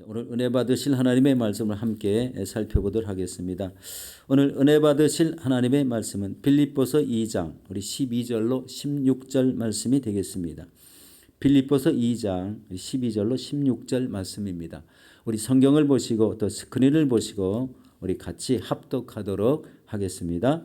오늘 은혜 받으실 하나님의 말씀을 함께 살펴보도록 하겠습니다. 오늘 은혜 받으실 하나님의 말씀은 빌립보서 2장 우리 12절로 16절 말씀이 되겠습니다. 빌립보서 2장 12절로 16절 말씀입니다. 우리 성경을 보시고 또 스크린을 보시고 우리 같이 합독하도록 하겠습니다.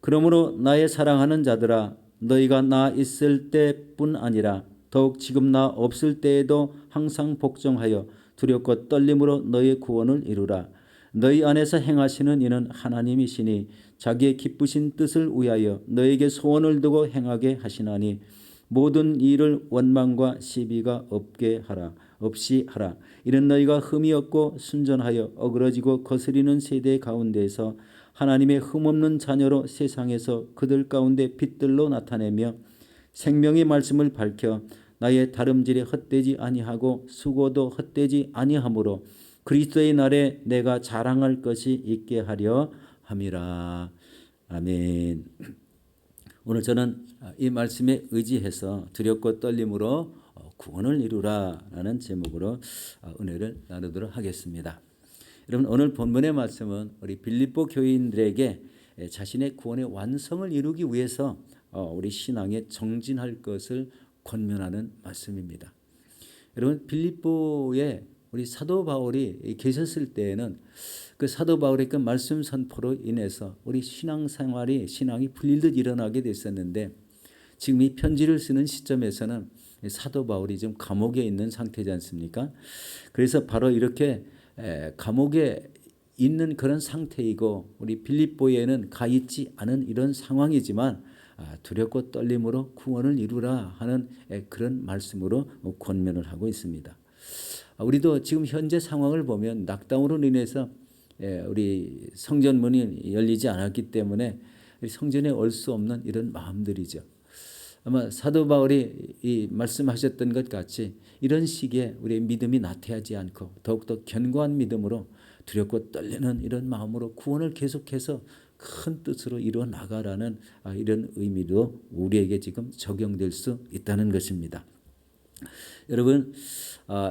그러므로 나의 사랑하는 자들아, 너희가 나 있을 때뿐 아니라 더욱 지금 나 없을 때에도 항상 복종하여 두렵고 떨림으로 너희의 구원을 이루라. 너희 안에서 행하시는 이는 하나님이시니 자기의 기쁘신 뜻을 위하여 너희에게 소원을 두고 행하게 하시나니 모든 일을 원망과 시비가 없이 하라. 이는 너희가 흠이 없고 순전하여 어그러지고 거스리는 세대 가운데에서 하나님의 흠없는 자녀로 세상에서 그들 가운데 빛들로 나타내며 생명의 말씀을 밝혀 나의 다름질에 헛되지 아니하고 수고도 헛되지 아니하므로 그리스도의 날에 내가 자랑할 것이 있게 하려 함이라. 아멘. 오늘 저는 이 말씀에 의지해서 두렵고 떨림으로 구원을 이루라라는 제목으로 은혜를 나누도록 하겠습니다. 여러분, 오늘 본문의 말씀은 우리 빌립보 교인들에게 자신의 구원의 완성을 이루기 위해서 우리 신앙에 정진할 것을 권면하는 말씀입니다. 여러분, 빌립보에 우리 사도 바울이 계셨을 때에는 그 사도 바울의 그 말씀 선포로 인해서 우리 신앙이 불일듯 일어나게 됐었는데, 지금 이 편지를 쓰는 시점에서는 사도 바울이 지금 감옥에 있는 상태지 않습니까? 그래서 바로 이렇게 감옥에 있는 그런 상태이고 우리 빌립보에는 가 있지 않은 이런 상황이지만 두렵고 떨림으로 구원을 이루라 하는 그런 말씀으로 권면을 하고 있습니다. 우리도 지금 현재 상황을 보면 낙담으로 인해서 우리 성전문이 열리지 않았기 때문에 성전에 올 수 없는 이런 마음들이죠. 아마 사도 바울이 이 말씀하셨던 것 같이 이런 시기에 우리의 믿음이 나태하지 않고 더욱더 견고한 믿음으로 두렵고 떨리는 이런 마음으로 구원을 계속해서 큰 뜻으로 이루어 나가라는 이런 의미도 우리에게 지금 적용될 수 있다는 것입니다. 여러분,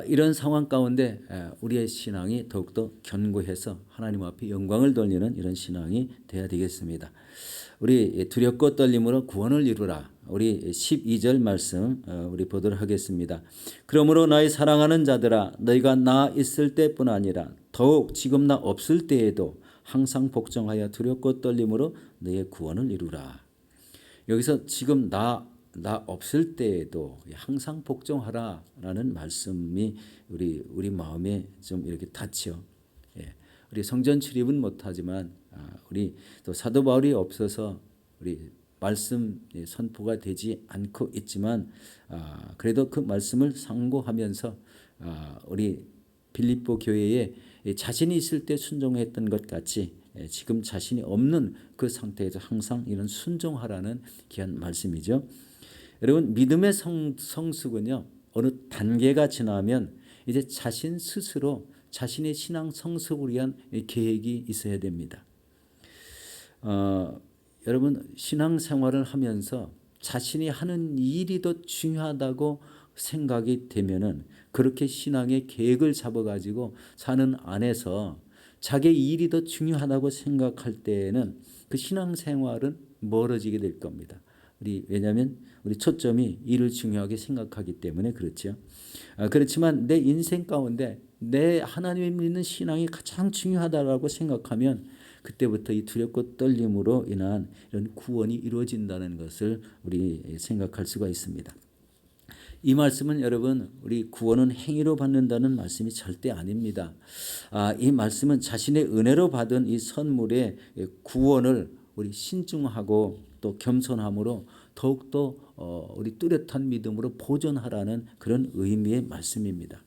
이런 상황 가운데 우리의 신앙이 더욱더 견고해서 하나님 앞에 영광을 돌리는 이런 신앙이 되어야 되겠습니다. 우리 두렵고 떨림으로 구원을 이루라. 우리 12절 말씀 우리 보도록 하겠습니다. 그러므로 나의 사랑하는 자들아, 너희가 나 있을 때뿐 아니라 더욱 지금 나 없을 때에도 항상 복종하여 두렵고 떨림으로 너의 구원을 이루라. 여기서 지금 나 없을 때에도 항상 복종하라라는 말씀이 우리 마음에 좀 이렇게 닿죠. 우리 성전 출입은 못하지만 우리 또 사도 바울이 없어서 우리 말씀 선포가 되지 않고 있지만 그래도 그 말씀을 상고하면서 우리 빌립보 교회에 자신이 있을 때 순종했던 것 같이 지금 자신이 없는 그 상태에서 항상 이런 순종하라는 귀한 말씀이죠. 여러분, 믿음의 성숙은요, 어느 단계가 지나면 이제 자신 스스로 자신의 신앙 성숙을 위한 계획이 있어야 됩니다. 여러분, 신앙생활을 하면서 자신이 하는 일이 더 중요하다고 생각이 되면은 그렇게 신앙의 계획을 잡아가지고 사는 안에서 자기의 일이 더 중요하다고 생각할 때에는 그 신앙생활은 멀어지게 될 겁니다. 왜냐하면 우리 초점이 일을 중요하게 생각하기 때문에 그렇죠. 그렇지만 내 인생 가운데 내 하나님을 믿는 신앙이 가장 중요하다고 생각하면 그때부터 이 두렵고 떨림으로 인한 이런 구원이 이루어진다는 것을 우리 생각할 수가 있습니다. 이 말씀은 여러분, 우리 구원은 행위로 받는다는 말씀이 절대 아닙니다. 이 말씀은 자신의 은혜로 받은 이 선물의 구원을 우리 신중하고 또 겸손함으로 더욱더 우리 뚜렷한 믿음으로 보존하라는 그런 의미의 말씀입니다.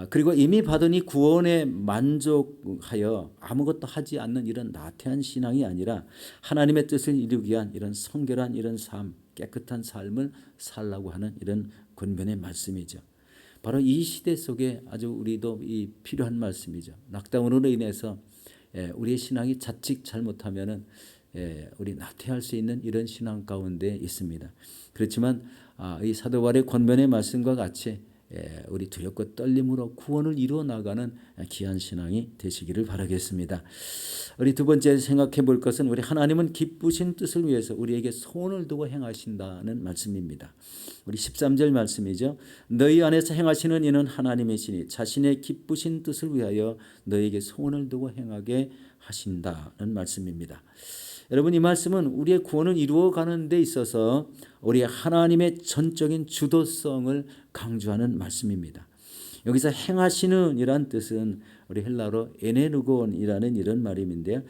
그리고 이미 받은 이 구원에 만족하여 아무것도 하지 않는 이런 나태한 신앙이 아니라 하나님의 뜻을 이루기 위한 이런 성결한 이런 삶, 깨끗한 삶을 살라고 하는 이런 권면의 말씀이죠. 바로 이 시대 속에 아주 우리도 이 필요한 말씀이죠. 낙담으로 인해서 우리의 신앙이 자칫 잘못하면은 우리 나태할 수 있는 이런 신앙 가운데 있습니다. 그렇지만 이 사도 바울의 권면의 말씀과 같이 우리 두렵고 떨림으로 구원을 이루어 나가는 귀한 신앙이 되시기를 바라겠습니다. 우리 두 번째 생각해 볼 것은 우리 하나님은 기쁘신 뜻을 위해서 우리에게 소원을 두고 행하신다는 말씀입니다. 우리 13절 말씀이죠. 너희 안에서 행하시는 이는 하나님이시니 자신의 기쁘신 뜻을 위하여 너희에게 소원을 두고 행하게 하신다는 말씀입니다. 여러분, 이 말씀은 우리의 구원을 이루어가는 데 있어서 우리 하나님의 전적인 주도성을 강조하는 말씀입니다. 여기서 행하시는 이란 뜻은 우리 헬라어로 에네누곤이라는 이런 말임인데요.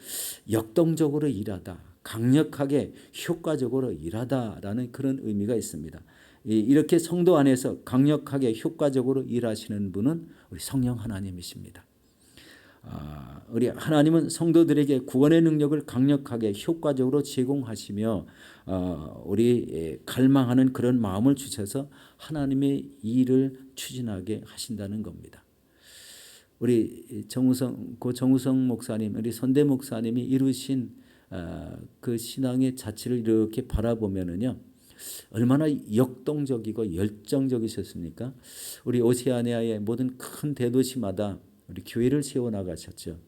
역동적으로 일하다, 강력하게 효과적으로 일하다라는 그런 의미가 있습니다. 이렇게 성도 안에서 강력하게 효과적으로 일하시는 분은 우리 성령 하나님이십니다. 우리 하나님은 성도들에게 구원의 능력을 강력하게 효과적으로 제공하시며 우리 갈망하는 그런 마음을 주셔서 하나님의 일을 추진하게 하신다는 겁니다. 우리 정우성 목사님, 우리 선대 목사님이 이루신 그 신앙의 자취를 이렇게 바라보면은요, 얼마나 역동적이고 열정적이셨습니까? 우리 오세아니아의 모든 큰 대도시마다 우리 교회를 세워 나가셨죠.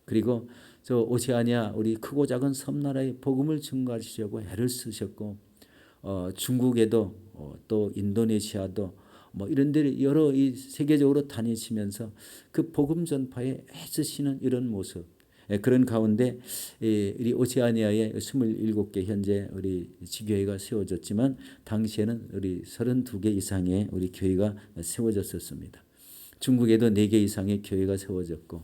그리고 저 오세아니아 우리 크고 작은 섬나라에 복음을 증거하시려고 애를 쓰셨고, 중국에도 또 인도네시아도 뭐 이런 데 여러 이 세계적으로 다니시면서 그 복음 전파에 애쓰시는 이런 모습. 그런 가운데 우리 오세아니아에 27개 현재 우리 지교회가 세워졌지만 당시에는 우리 32개 이상의 우리 교회가 세워졌었습니다. 중국에도 4개 이상의 교회가 세워졌고,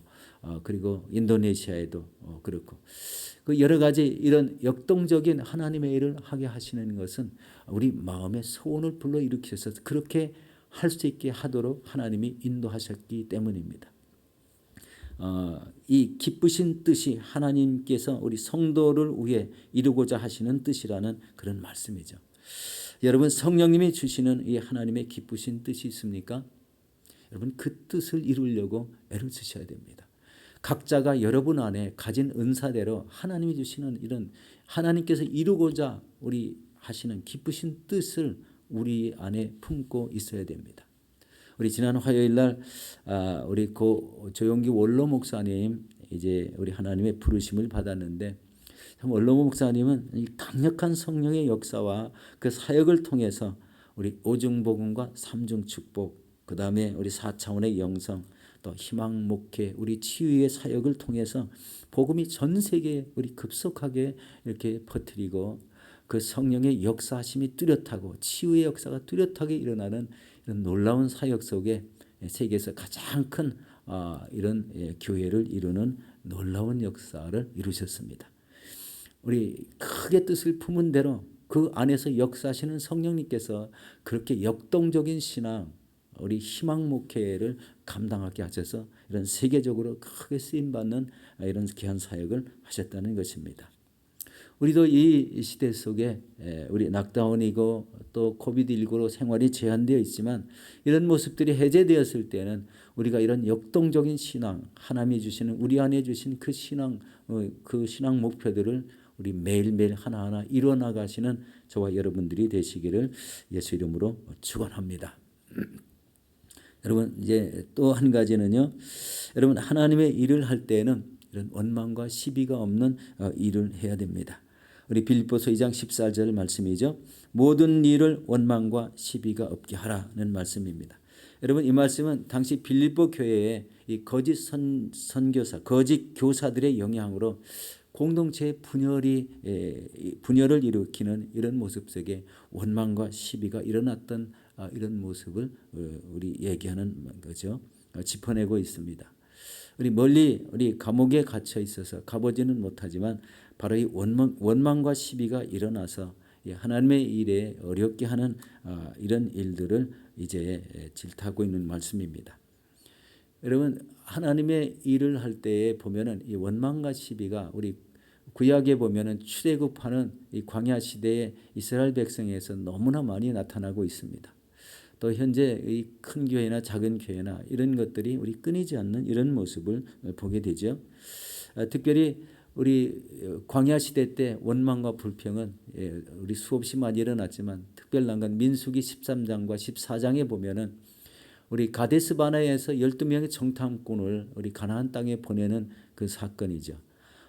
그리고 인도네시아에도 그렇고, 그 여러 가지 이런 역동적인 하나님의 일을 하게 하시는 것은 우리 마음의 소원을 불러일으키셔서 그렇게 할 수 있게 하도록 하나님이 인도하셨기 때문입니다. 이 기쁘신 뜻이 하나님께서 우리 성도를 위해 이루고자 하시는 뜻이라는 그런 말씀이죠. 여러분, 성령님이 주시는 이 하나님의 기쁘신 뜻이 있습니까? 여러분, 그 뜻을 이루려고 애를 쓰셔야 됩니다. 각자가 여러분 안에 가진 은사대로 하나님이 주시는 이런 하나님께서 이루고자 우리 하시는 기쁘신 뜻을 우리 안에 품고 있어야 됩니다. 우리 지난 화요일 날 우리 조용기 원로 목사님 이제 우리 하나님의 부르심을 받았는데, 원로 목사님은 이 강력한 성령의 역사와 그 사역을 통해서 우리 오중복음과 삼중축복, 그 다음에 우리 4차원의 영성, 또 희망 목회, 우리 치유의 사역을 통해서 복음이 전 세계에 우리 급속하게 이렇게 퍼뜨리고 그 성령의 역사하심이 뚜렷하고 치유의 역사가 뚜렷하게 일어나는 이런 놀라운 사역 속에 세계에서 가장 큰 이런 교회를 이루는 놀라운 역사를 이루셨습니다. 우리 크게 뜻을 품은 대로 그 안에서 역사하시는 성령님께서 그렇게 역동적인 신앙, 우리 희망 목회를 감당하게 하셔서 이런 세계적으로 크게 쓰임받는 이런 귀한 사역을 하셨다는 것입니다. 우리도 이 시대 속에 우리 락다운이고 또 코비드19로 생활이 제한되어 있지만 이런 모습들이 해제되었을 때는 우리가 이런 역동적인 신앙, 하나님이 주시는 우리 안에 주신 그 신앙 목표들을 우리 매일매일 하나하나 이루어 나가시는 저와 여러분들이 되시기를 예수 이름으로 축원합니다. 여러분, 이제 또 한 가지는요, 여러분, 하나님의 일을 할 때는 이런 원망과 시비가 없는 일을 해야 됩니다. 우리 빌립보서 2장 14절 말씀이죠. 모든 일을 원망과 시비가 없게 하라는 말씀입니다. 여러분, 이 말씀은 당시 빌립보 교회의 이 거짓 선교사, 거짓 교사들의 영향으로 공동체의 분열을 일으키는 이런 모습 속에 원망과 시비가 일어났던 이런 모습을 우리 얘기하는 거죠. 짚어내고 있습니다. 우리 감옥에 갇혀 있어서 가보지는 못하지만 바로 이 원망과 시비가 일어나서 하나님의 일에 어렵게 하는 이런 일들을 이제 질타하고 있는 말씀입니다. 여러분, 하나님의 일을 할 때에 보면은 이 원망과 시비가 우리 구약에 보면은 출애굽하는 이 광야 시대의 이스라엘 백성에서 너무나 많이 나타나고 있습니다. 또 현재 이 큰 교회나 작은 교회나 이런 것들이 우리 끊이지 않는 이런 모습을 보게 되죠. 특별히 우리 광야 시대 때 원망과 불평은 우리 수없이 많이 일어났지만 특별한 건 민수기 13장과 14장에 보면은 우리 가데스 바네아에서 12명의 정탐꾼을 우리 가나안 땅에 보내는 그 사건이죠.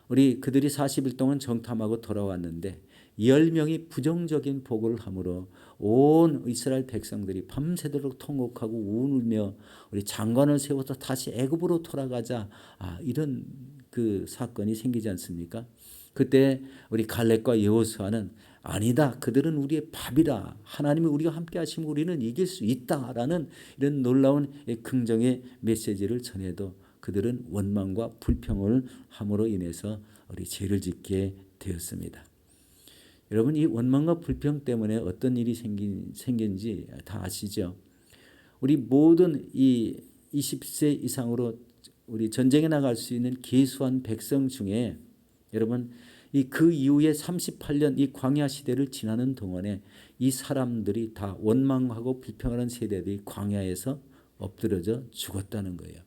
우리 그들이 40일 동안 정탐하고 돌아왔는데 10명이 부정적인 보고를 함으로 온 이스라엘 백성들이 밤새도록 통곡하고 울며 우리 장관을 세워서 다시 애굽으로 돌아가자, 이런 그 사건이 생기지 않습니까? 그때 우리 갈렙과 여호수아는 아니다, 그들은 우리의 밥이라, 하나님이 우리가 함께 하시면 우리는 이길 수 있다라는 이런 놀라운 긍정의 메시지를 전해도 그들은 원망과 불평을 함으로 인해서 우리 죄를 짓게 되었습니다. 여러분, 이 원망과 불평 때문에 어떤 일이 생긴지 다 아시죠? 우리 모든 이 20세 이상으로 우리 전쟁에 나갈 수 있는 계수한 백성 중에 여러분, 그 이후에 38년 이 광야 시대를 지나는 동안에 이 사람들이 다 원망하고 불평하는 세대들이 광야에서 엎드려져 죽었다는 거예요.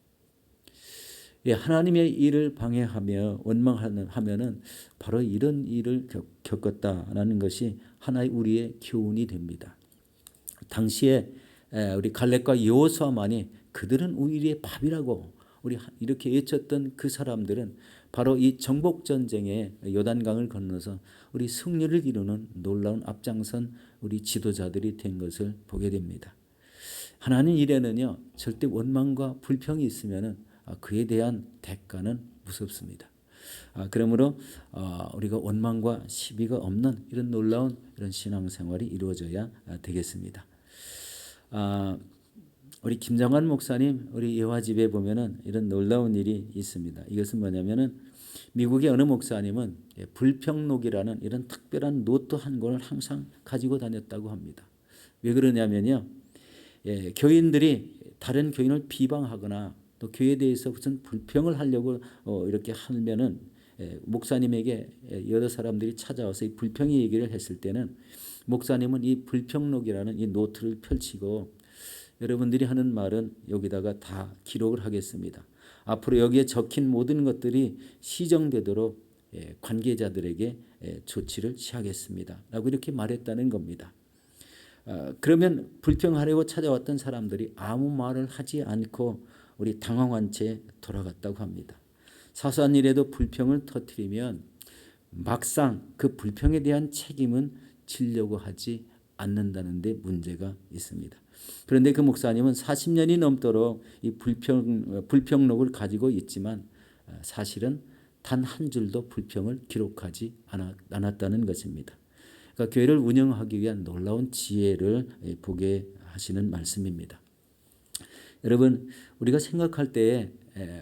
하나님의 일을 방해하며 원망하면은 바로 이런 일을 겪었다라는 것이 하나의 우리의 교훈이 됩니다. 당시에 우리 갈렙과 여호수아만이 그들은 우리의 밥이라고 우리 이렇게 외쳤던 그 사람들은 바로 이 정복 전쟁에 요단강을 건너서 우리 승리를 이루는 놀라운 앞장선 우리 지도자들이 된 것을 보게 됩니다. 하나님 일에는요, 절대 원망과 불평이 있으면은 그에 대한 대가는 무섭습니다. 그러므로 우리가 원망과 시비가 없는 이런 놀라운 이런 신앙생활이 이루어져야 되겠습니다. 우리 김정환 목사님 우리 예화집에 보면은 이런 놀라운 일이 있습니다. 이것은 뭐냐면은 미국의 어느 목사님은 불평록이라는 이런 특별한 노트 한 권을 항상 가지고 다녔다고 합니다. 왜 그러냐면요, 교인들이 다른 교인을 비방하거나 또 교회에 대해서 무슨 불평을 하려고 이렇게 하면은 목사님에게 여러 사람들이 찾아와서 이 불평의 얘기를 했을 때는 목사님은 이 불평록이라는 이 노트를 펼치고 여러분들이 하는 말은 여기다가 다 기록을 하겠습니다. 앞으로 여기에 적힌 모든 것들이 시정되도록 관계자들에게 조치를 취하겠습니다 라고 이렇게 말했다는 겁니다. 그러면 불평하려고 찾아왔던 사람들이 아무 말을 하지 않고 우리 당황한 채 돌아갔다고 합니다. 사소한 일에도 불평을 터뜨리면 막상 그 불평에 대한 책임은 지려고 하지 않는다는 데 문제가 있습니다. 그런데 그 목사님은 40년이 넘도록 이 불평록을 가지고 있지만 사실은 단 한 줄도 불평을 기록하지 않았다는 것입니다. 그러니까 교회를 운영하기 위한 놀라운 지혜를 보게 하시는 말씀입니다. 여러분, 우리가 생각할 때에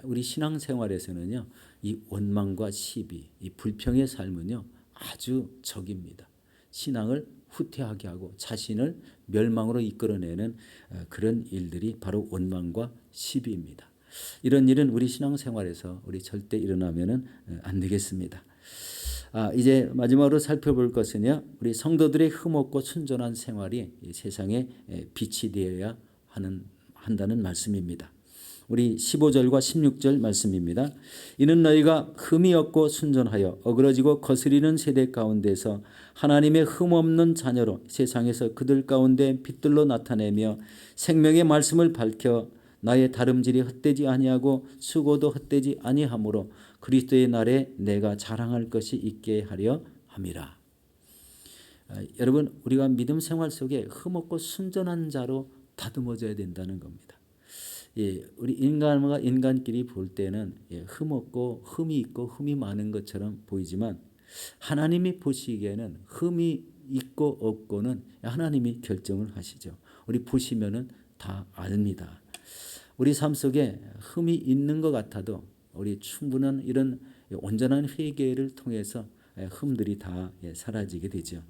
우리 신앙생활에서는요, 이 원망과 시비, 이 불평의 삶은요 아주 적입니다. 신앙을 후퇴하게 하고 자신을 멸망으로 이끌어내는 그런 일들이 바로 원망과 시비입니다. 이런 일은 우리 신앙생활에서 우리 절대 일어나면은 안 되겠습니다. 이제 마지막으로 살펴볼 것은요, 우리 성도들의 흠없고 순전한 생활이 이 세상에 빛이 되어야 한다는 말씀입니다. 우리 15절과 16절 말씀입니다. 이는 너희가 흠이 없고 순전하여 어그러지고 거스리는 세대 가운데서 하나님의 흠없는 자녀로 세상에서 그들 가운데 빛들로 나타내며 생명의 말씀을 밝혀 나의 다름질이 헛되지 아니하고 수고도 헛되지 아니하므로 그리스도의 날에 내가 자랑할 것이 있게 하려 함이라. 여러분, 우리가 믿음 생활 속에 흠없고 순전한 자로 다듬어져야 된다는 겁니다. 우리 인간과 인간끼리 볼 때는 흠없고 흠이 있고 흠이 많은 것처럼 보이지만 하나님이 보시기에는 흠이 있고 없고는 하나님이 결정을 하시죠. 우리 보시면은 다 압니다. 우리 삶 속에 흠이 있는 것 같아도 우리 충분한 이런 온전한 회개를 통해서 흠들이 다 사라지게 되죠.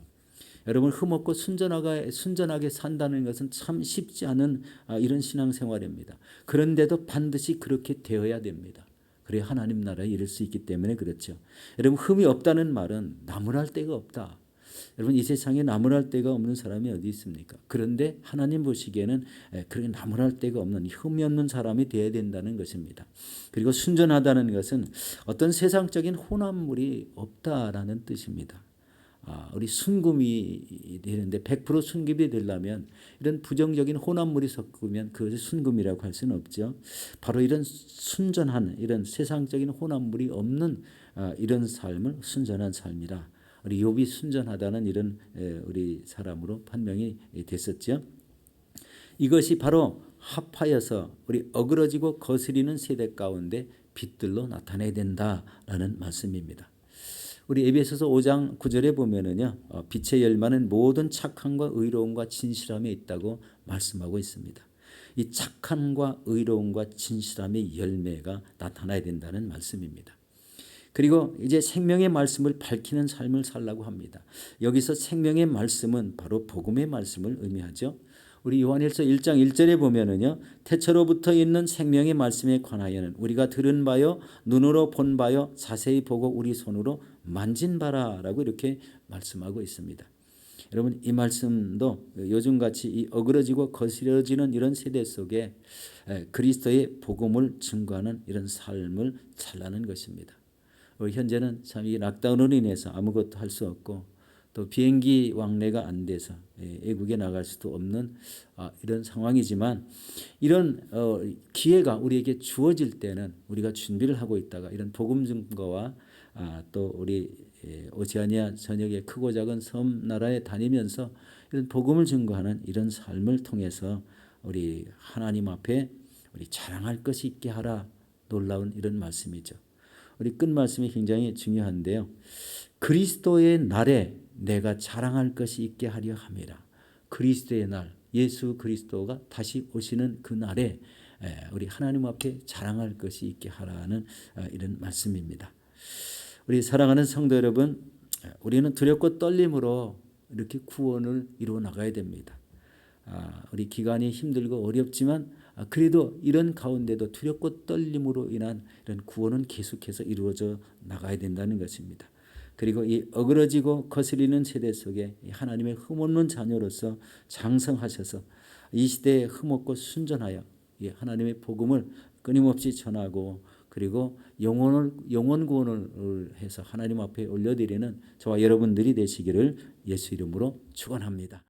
여러분, 흠없고 순전하게 산다는 것은 참 쉽지 않은 이런 신앙생활입니다. 그런데도 반드시 그렇게 되어야 됩니다. 그래야 하나님 나라에 이를 수 있기 때문에 그렇죠. 여러분, 흠이 없다는 말은 나무랄 데가 없다. 여러분, 이 세상에 나무랄 데가 없는 사람이 어디 있습니까? 그런데 하나님 보시기에는 그렇게 나무랄 데가 없는 흠이 없는 사람이 되어야 된다는 것입니다. 그리고 순전하다는 것은 어떤 세상적인 혼합물이 없다라는 뜻입니다. 우리 순금이 되는데 100% 순금이 되려면 이런 부정적인 혼합물이 섞으면 그것이 순금이라고 할 수는 없죠. 바로 이런 순전한 이런 세상적인 혼합물이 없는 이런 삶을 순전한 삶이라. 우리 욥이 순전하다는 이런 우리 사람으로 판명이 됐었죠. 이것이 바로 합하여서 우리 어그러지고 거스리는 세대 가운데 빛들로 나타내야 된다라는 말씀입니다. 우리 에베소서 5장 9절에 보면은요, 빛의 열매는 모든 착함과 의로움과 진실함에 있다고 말씀하고 있습니다. 이 착함과 의로움과 진실함의 열매가 나타나야 된다는 말씀입니다. 그리고 이제 생명의 말씀을 밝히는 삶을 살라고 합니다. 여기서 생명의 말씀은 바로 복음의 말씀을 의미하죠. 우리 요한일서 1장 1절에 보면은요, 태초로부터 있는 생명의 말씀에 관하여는 우리가 들은 바요, 눈으로 본 바요, 자세히 보고 우리 손으로 만진 바라라고 이렇게 말씀하고 있습니다. 여러분, 이 말씀도 요즘같이 이 어그러지고 거스려지는 이런 세대 속에 그리스도의 복음을 증거하는 이런 삶을 살라는 것입니다. 현재는 참 이 락다운으로 인해서 아무것도 할 수 없고 또 비행기 왕래가 안 돼서 외국에 나갈 수도 없는 이런 상황이지만 이런 기회가 우리에게 주어질 때는 우리가 준비를 하고 있다가 이런 복음 증거와 또 우리 오세아니아 전역의 크고 작은 섬 나라에 다니면서 이런 복음을 증거하는 이런 삶을 통해서 우리 하나님 앞에 우리 자랑할 것이 있게 하라. 놀라운 이런 말씀이죠. 우리 끝 말씀이 굉장히 중요한데요. 그리스도의 날에 내가 자랑할 것이 있게 하려 함이라. 그리스도의 날, 예수 그리스도가 다시 오시는 그 날에 우리 하나님 앞에 자랑할 것이 있게 하라는 이런 말씀입니다. 우리 사랑하는 성도 여러분, 우리는 두렵고 떨림으로 이렇게 구원을 이루어 나가야 됩니다. 우리 기간이 힘들고 어렵지만 그래도 이런 가운데도 두렵고 떨림으로 인한 이런 구원은 계속해서 이루어져 나가야 된다는 것입니다. 그리고 이 어그러지고 거스리는 세대 속에 하나님의 흠없는 자녀로서 장성하셔서 이 시대에 흠없고 순전하여 하나님의 복음을 끊임없이 전하고 그리고 영원 구원을 해서 하나님 앞에 올려드리는 저와 여러분들이 되시기를 예수 이름으로 축원합니다.